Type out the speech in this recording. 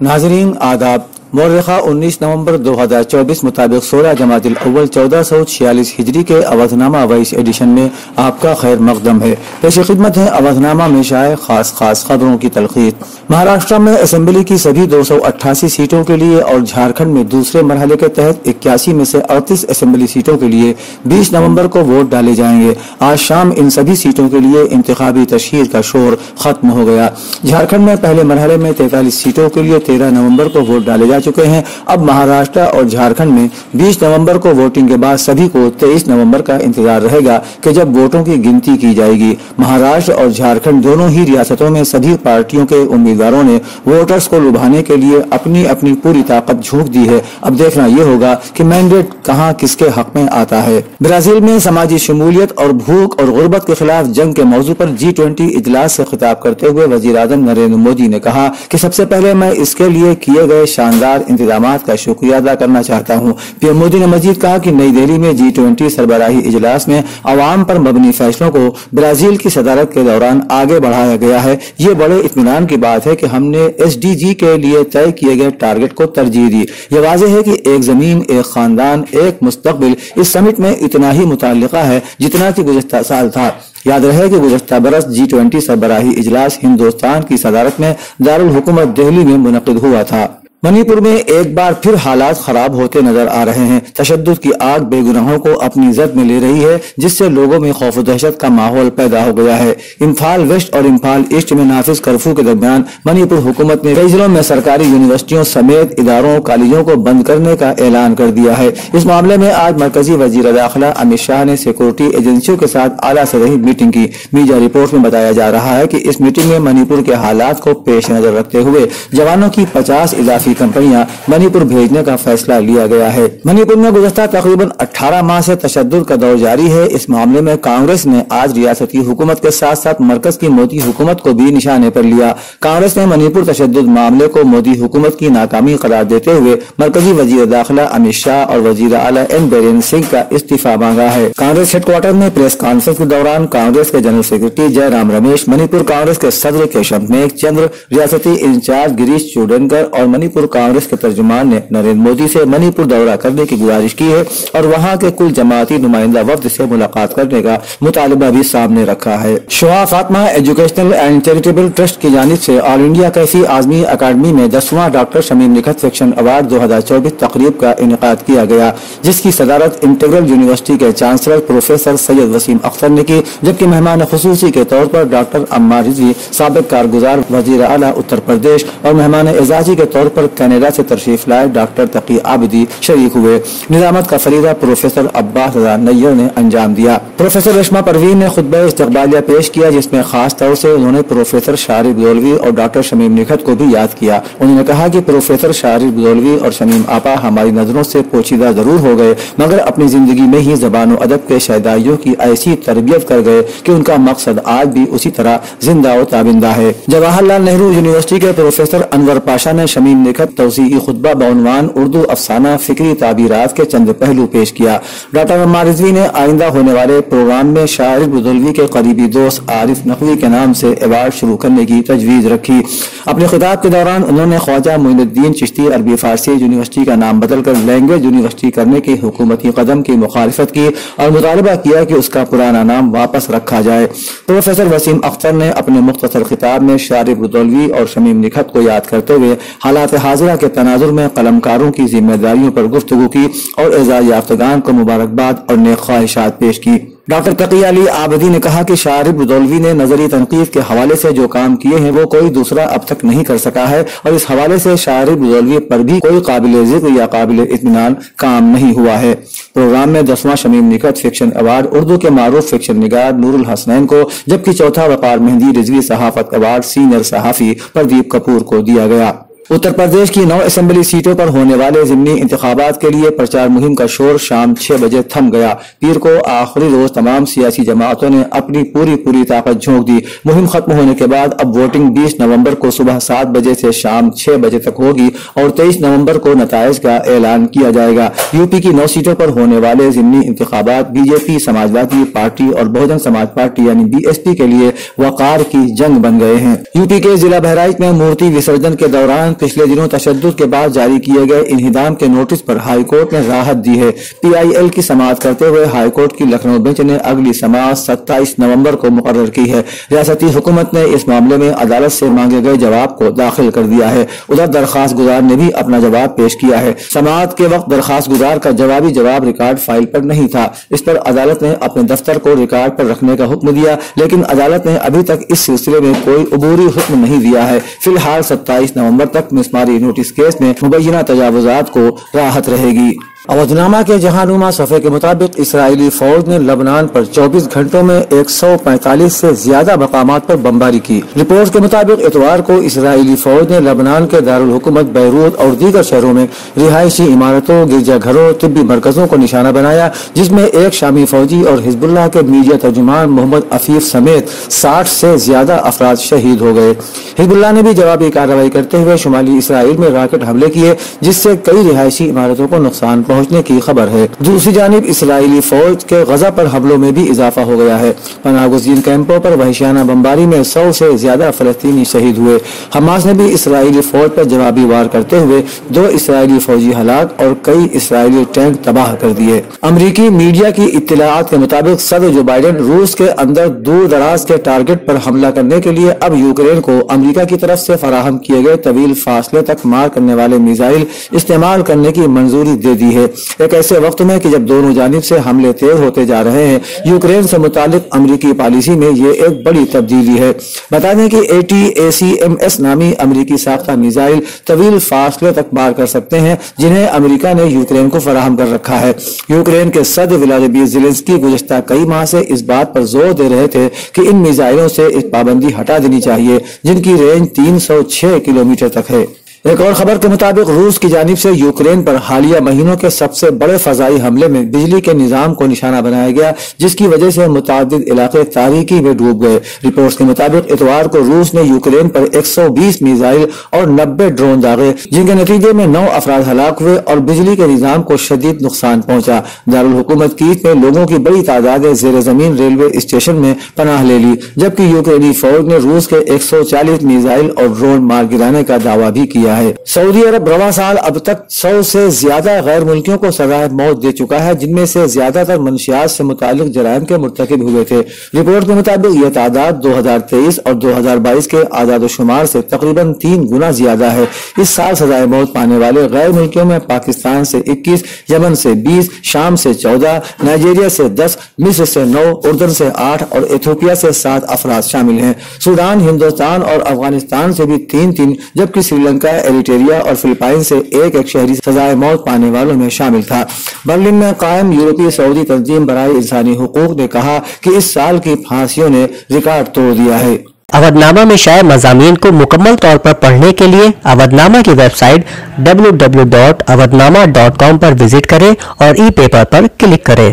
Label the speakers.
Speaker 1: नाज़रीन आदाब। मौर्रिखा 19 नवंबर 2024 मुताबिक 16 जमातिल अव्वल 1446 हिजरी के अवधनामा वाइस एडिशन में आपका खैर मकदम है। पेश खिदमत है अवधनामा में शाये खास खबरों की तलखीस। महाराष्ट्र में असेंबली की सभी 288 सीटों के लिए और झारखंड में दूसरे मरहले के तहत 81 में से 38 असेंबली सीटों के लिए 20 नवंबर को वोट डाले जाएंगे। आज शाम इन सभी सीटों के लिए इंतखाबी तशहीर का शोर खत्म हो गया। झारखंड में पहले मरहले में 43 सीटों के लिए 13 नवंबर को वोट डाले जा चुके हैं। अब महाराष्ट्र और झारखंड में 20 नवंबर को वोटिंग के बाद सभी को 23 नवंबर का इंतजार रहेगा कि जब वोटों की गिनती की जाएगी। महाराष्ट्र और झारखंड दोनों ही रियासतों में सभी पार्टियों के उम्मीदवारों ने वोटर्स को लुभाने के लिए अपनी अपनी पूरी ताकत झोंक दी है। अब देखना यह होगा कि मैंडेट कहां किसके हक में आता है। ब्राजील में समाजी शमूलियत और भूख और गुर्बत के खिलाफ जंग के मौजू पर G20 इजलास से खिताब करते हुए वजीर आजम नरेंद्र मोदी ने कहा कि सबसे पहले मैं इसके लिए किए गए शानदार इंतजामात का शुक्रिया अदा करना चाहता हूं। पीएम मोदी ने मजीद कहा कि नई दिल्ली में G20 सरबराही इजलास में अवाम पर मबनी फैसलों को ब्राजील की सदारत के दौरान आगे बढ़ाया गया है। ये बड़े इत्मीनान की बात है कि हमने SDG के लिए तय किए गए टारगेट को तरजीह दी। ये वाज़ेह है कि एक जमीन, एक खानदान, एक मुस्तकबिल इस समिट में इतना ही मुताल्लिका है जितना कि गुज़श्ता साल था। याद रहे कि गुज़श्ता बरस G20 सरबराही इजलास हिंदुस्तान की सदारत में दारुल हुकूमत दिल्ली में मुनक़िद हुआ था। मणिपुर में एक बार फिर हालात खराब होते नजर आ रहे हैं। तशद्दुद की आग बेगुनाहों को अपनी जद में ले रही है, जिससे लोगों में खौफ व दहशत का माहौल पैदा हो गया है। इम्फाल वेस्ट और इम्फाल ईस्ट में नाफिज कर्फ्यू के दरमियान मणिपुर हुकूमत ने कई जिलों में सरकारी यूनिवर्सिटियों समेत इदारों कॉलेजों को बंद करने का ऐलान कर दिया है। इस मामले में आज मरकजी वजीर दाखिला अमित शाह ने सिक्योरिटी एजेंसियों के साथ आला सतही मीटिंग की। मीडिया रिपोर्ट में बताया जा रहा है कि इस मीटिंग में मणिपुर के हालात को पेश नजर रखते हुए जवानों की 50 इजाफी कंपनियां मणिपुर भेजने का फैसला लिया गया है। मणिपुर में गुज़श्ता तकरीबन 18 माह से तशद्दुद का दौर जारी है। इस मामले में कांग्रेस ने आज रियासती हुकूमत के साथ साथ मरकज की मोदी हुकूमत को भी निशाने पर लिया। कांग्रेस ने मणिपुर तशद्दुद मामले को मोदी हुकूमत की नाकामी करार देते हुए मरकजी वजीर दाखिला अमित शाह और वजीर आला एन बीरेन सिंह का इस्तीफा मांगा है। कांग्रेस हेडक्वार्टर में प्रेस कॉन्फ्रेंस के दौरान कांग्रेस के जनरल सेक्रेटरी जयराम रमेश, मणिपुर कांग्रेस के सदर केशव मेघचंद्र, रियासती इंचार्ज गिरीश चूडेनकर और मणिपुर कांग्रेस के तर्जुमान ने नरेंद्र मोदी से मणिपुर दौरा करने की गुजारिश की है और वहां के कुल जमाती नुमाइंदा वफ्द से मुलाकात करने का मुतालिबा भी सामने रखा है। Shua Fatima educational and charitable trust की जानिब से all India Kaifi Azmi academy में 10वां doctor Shamim Nikhat fiction award 2024 तकरीब का इनेकाद किया गया, जिसकी सदारत इंटीग्रल यूनिवर्सिटी के चांसलर प्रोफेसर सैयद वसीम अख्तर ने की, जबकि मेहमान खुसूसी के तौर पर डॉक्टर अम्मार रिजवी, साबिक कारगुजार वजीर आला उत्तर प्रदेश और मेहमान एजाजी के तौर पर कनाडा से तशरीफ लाए डॉक्टर तकी आबिदी शरीक हुए। निजामत का फरीदा प्रोफेसर अब्बास रजा नैयर ने अंजाम दिया। प्रोफेसर रेशमा परवीन ने खुतबा इस्तकबालिया पेश किया, जिसमें खास तौर से उन्होंने प्रोफेसर शारिब बुदौलवी और डॉक्टर शमीम निखत को भी याद किया। उन्होंने कहा कि प्रोफेसर शारिब बुदौलवी और शमीम आपा हमारी नजरों से पोशीदा जरूर हो गए, मगर अपनी जिंदगी में ही ज़बान व अदब के शहदाइयों की ऐसी तरबियत कर गए कि उनका मकसद आज भी उसी तरह जिंदा व ताबिंदा है। जवाहरलाल नेहरू यूनिवर्सिटी के प्रोफेसर अनवर पाशा ने शमीम निखत तौसीई खुतबा बउनवान उर्दू अफसाना फिक्री ताबीरात के चंद पहलू पेश किया। डॉक्टर अम्मार रिजवी ने आइंदा होने वाले प्रोग्राम में शारिब बुदौलवी के करीबी दोस्त आरिफ नकवी के नाम से अवार्ड शुरू करने की तजवीज रखी। अपने खिताब के दौरान उन्होंने ख्वाजा मोइनुद्दीन चिश्ती अरबी फारसी यूनिवर्सिटी का नाम बदलकर लैंग्वेज यूनिवर्सिटी करने के हुकूमती कदम की मुखालिफत की और मुतालबा किया कि उसका पुराना नाम वापस रखा जाए। प्रोफेसर वसीम अख्तर ने अपने मुख्तसर खिताब में शारिब बुदौलवी और शमीम निखत को याद करते हुए हालात हाजिरा के तनाजुर में कलमकारों की जिम्मेदारियों पर गुफ्तगू की और एजाज याफ्तगान को मुबारकबाद और नेक ख्वाहिशात पेश की। डॉक्टर तकी अली आबिदी ने कहा कि शारिब बुदौलवी ने नजरी तनकीद के हवाले से जो काम किए हैं वो कोई दूसरा अब तक नहीं कर सका है और इस हवाले से शारिब बुदौलवी पर भी कोई काबिल जिक्र या काबिल इत्मीनान काम नहीं हुआ है। प्रोग्राम में 10वां शमीम निखत फिक्शन अवार्ड उर्दू के मारूफ फिक्शन निगार नूरुल हसनैन को, जबकि चौथा वकार मेहंदी रिजवी सहाफत अवार्ड सीनियर सहाफी प्रदीप कपूर को दिया गया। उत्तर प्रदेश की 9 असेंबली सीटों पर होने वाले ज़िमनी इंतखाबात के लिए प्रचार मुहिम का शोर शाम 6 बजे थम गया। पीर को आखिरी रोज तमाम सियासी जमातों ने अपनी पूरी ताकत झोंक दी। मुहिम खत्म होने के बाद अब वोटिंग 20 नवंबर को सुबह 7 बजे से शाम 6 बजे तक होगी और 23 नवंबर को नताइज का ऐलान किया जाएगा। यूपी की 9 सीटों पर होने वाले ज़िमनी इंतखाबात बीजेपी, समाजवादी पार्टी और बहुजन समाज पार्टी यानी बीएसपी के लिए वकार की जंग बन गए हैं। यूपी के जिला बहराइच में मूर्ति विसर्जन के दौरान दरमियान पिछले दिनों तशद्दुद के बाद जारी किए गए इंहिदाम के नोटिस पर हाई कोर्ट ने राहत दी है। PIL की समाअत करते हुए हाई कोर्ट की लखनऊ बेंच ने अगली समाअत 27 नवंबर को मुकर्रर की है। रियासती हुकूमत ने इस मामले में अदालत से मांगे गए जवाब को दाखिल कर दिया है। उधर दरखास्त गुजार ने भी अपना जवाब पेश किया है। समाअत के वक्त दरखास्त गुजार का जवाबी जवाब रिकॉर्ड फाइल पर नहीं था। इस पर अदालत ने अपने दफ्तर को रिकॉर्ड पर रखने का हुक्म दिया, लेकिन अदालत ने अभी तक इस सिलसिले में कोई अबूरी हुक्म नहीं दिया है। फिलहाल 27 नवंबर तक मिसमारी नोटिस केस में मुबैना तजावुजात को राहत रहेगी। अवधनामा के जहानुमा सफ़े के मुताबिक इसराइली फौज ने लबनान पर 24 घंटों में 145 से ज्यादा मकामात पर बमबारी की। रिपोर्ट के मुताबिक इतवार को इसराइली फौज ने लबनान के दारुल हुकूमत बैरूत और दीगर शहरों में रिहायशी इमारतों, गिरजाघरों, तिब्बी मरकजों को निशाना बनाया, जिसमें एक शामी फौजी और हिजबुल्लाह के मीडिया तर्जुमान मोहम्मद अफीफ समेत 60 से ज्यादा अफराद शहीद हो गए। हिजबुल्लाह ने भी जवाबी कार्रवाई करते हुए शुमाली इसराइल में रॉकेट हमले किए, जिससे कई रिहायशी इमारतों को नुकसान पहुंचने की खबर है। दूसरी जानिब इसराइली फौज के गजा पर हमलों में भी इजाफा हो गया है। पनाहगुज़ीन कैंपों पर वहशियाना बमबारी में 100 से ज्यादा फलस्तीनी शहीद हुए। हमास ने भी इसराइली फौज पर जवाबी वार करते हुए 2 इसराइली फौजी हलाक और कई इसराइली टैंक तबाह कर दिए। अमरीकी मीडिया की इत्तलाआत के मुताबिक सदर जो बाइडेन रूस के अंदर दूर दराज के टारगेट पर हमला करने के लिए अब यूक्रेन को अमरीका की तरफ से फराहम किए गए तवील फासले तक मार करने वाले मिसाइल इस्तेमाल करने की मंजूरी दे दी है। एक ऐसे वक्त में कि जब दोनों जानिब से हमले तेज होते जा रहे हैं, यूक्रेन से मुतालिक अमरीकी पॉलिसी में ये एक बड़ी तब्दीली है। बता दें कि ATACMS नामी अमरीकी साख्ता मिसाइल तवील फासले तक मार कर सकते हैं, जिन्हें अमरीका ने यूक्रेन को फराहम कर रखा है। यूक्रेन के सदर व्लादिमीर ज़ेलेंस्की गुज़िश्ता कई माह से इस बात पर जोर दे रहे थे कि इन मिसाइलों से इस पाबंदी हटा देनी चाहिए, जिनकी रेंज 306 किलोमीटर तक है। एक और खबर के मुताबिक रूस की जानिब से यूक्रेन पर हालिया महीनों के सबसे बड़े फजाई हमले में बिजली के निजाम को निशाना बनाया गया, जिसकी वजह से मुतादिद इलाके तारीकी में डूब गए। रिपोर्ट्स के मुताबिक इतवार को रूस ने यूक्रेन पर 120 मिसाइल और 90 ड्रोन दागे, जिनके नतीजे में 9 अफराद हलाक हुए और बिजली के निजाम को शदीद नुकसान पहुंचा। दारुल हुकूमत कीव में लोगों की बड़ी तादाद ने जेर जमीन रेलवे स्टेशन में पनाह ले ली, जबकि यूक्रेनी फौज ने रूस के 140 मिसाइल और ड्रोन मार गिराने का दावा भी किया है। सऊदी अरब रवां साल अब तक 100 से ज्यादा गैर मुल्कियों को सजाए मौत दे चुका है, जिनमें से ज्यादातर मंशियात से मुतालिक जराइम के मुर्तकिब हुए थे। रिपोर्ट के मुताबिक यह तादाद 2023 और 2022 के आदादोशुमार से तकरीबन 3 गुना ज्यादा है। इस साल सजाए मौत पाने वाले गैर मुल्कियों में पाकिस्तान से 21, यमन से 20, शाम से 14, नाइजीरिया से 10, मिस्र से 9, उर्दन से 8 और इथियोपिया से 7 अफराद शामिल हैं। सूडान, हिंदुस्तान और अफगानिस्तान से भी 3-3, जबकि श्रीलंका, एरिट्रिया और फिलिपाइन से एक शहरी सजाए मौत पाने वालों में शामिल था। बर्लिन में कायम यूरोपीय सऊदी तंजीम बराए इंसानी हुकूक ने कहा कि इस साल की फांसियों ने रिकॉर्ड तोड़ दिया है।
Speaker 2: अवधनामा में शाये मज़ामीन को मुकम्मल तौर पर पढ़ने के लिए अवधनामा की वेबसाइट www.awadhnama.com पर विजिट करें और ई पेपर पर क्लिक करें।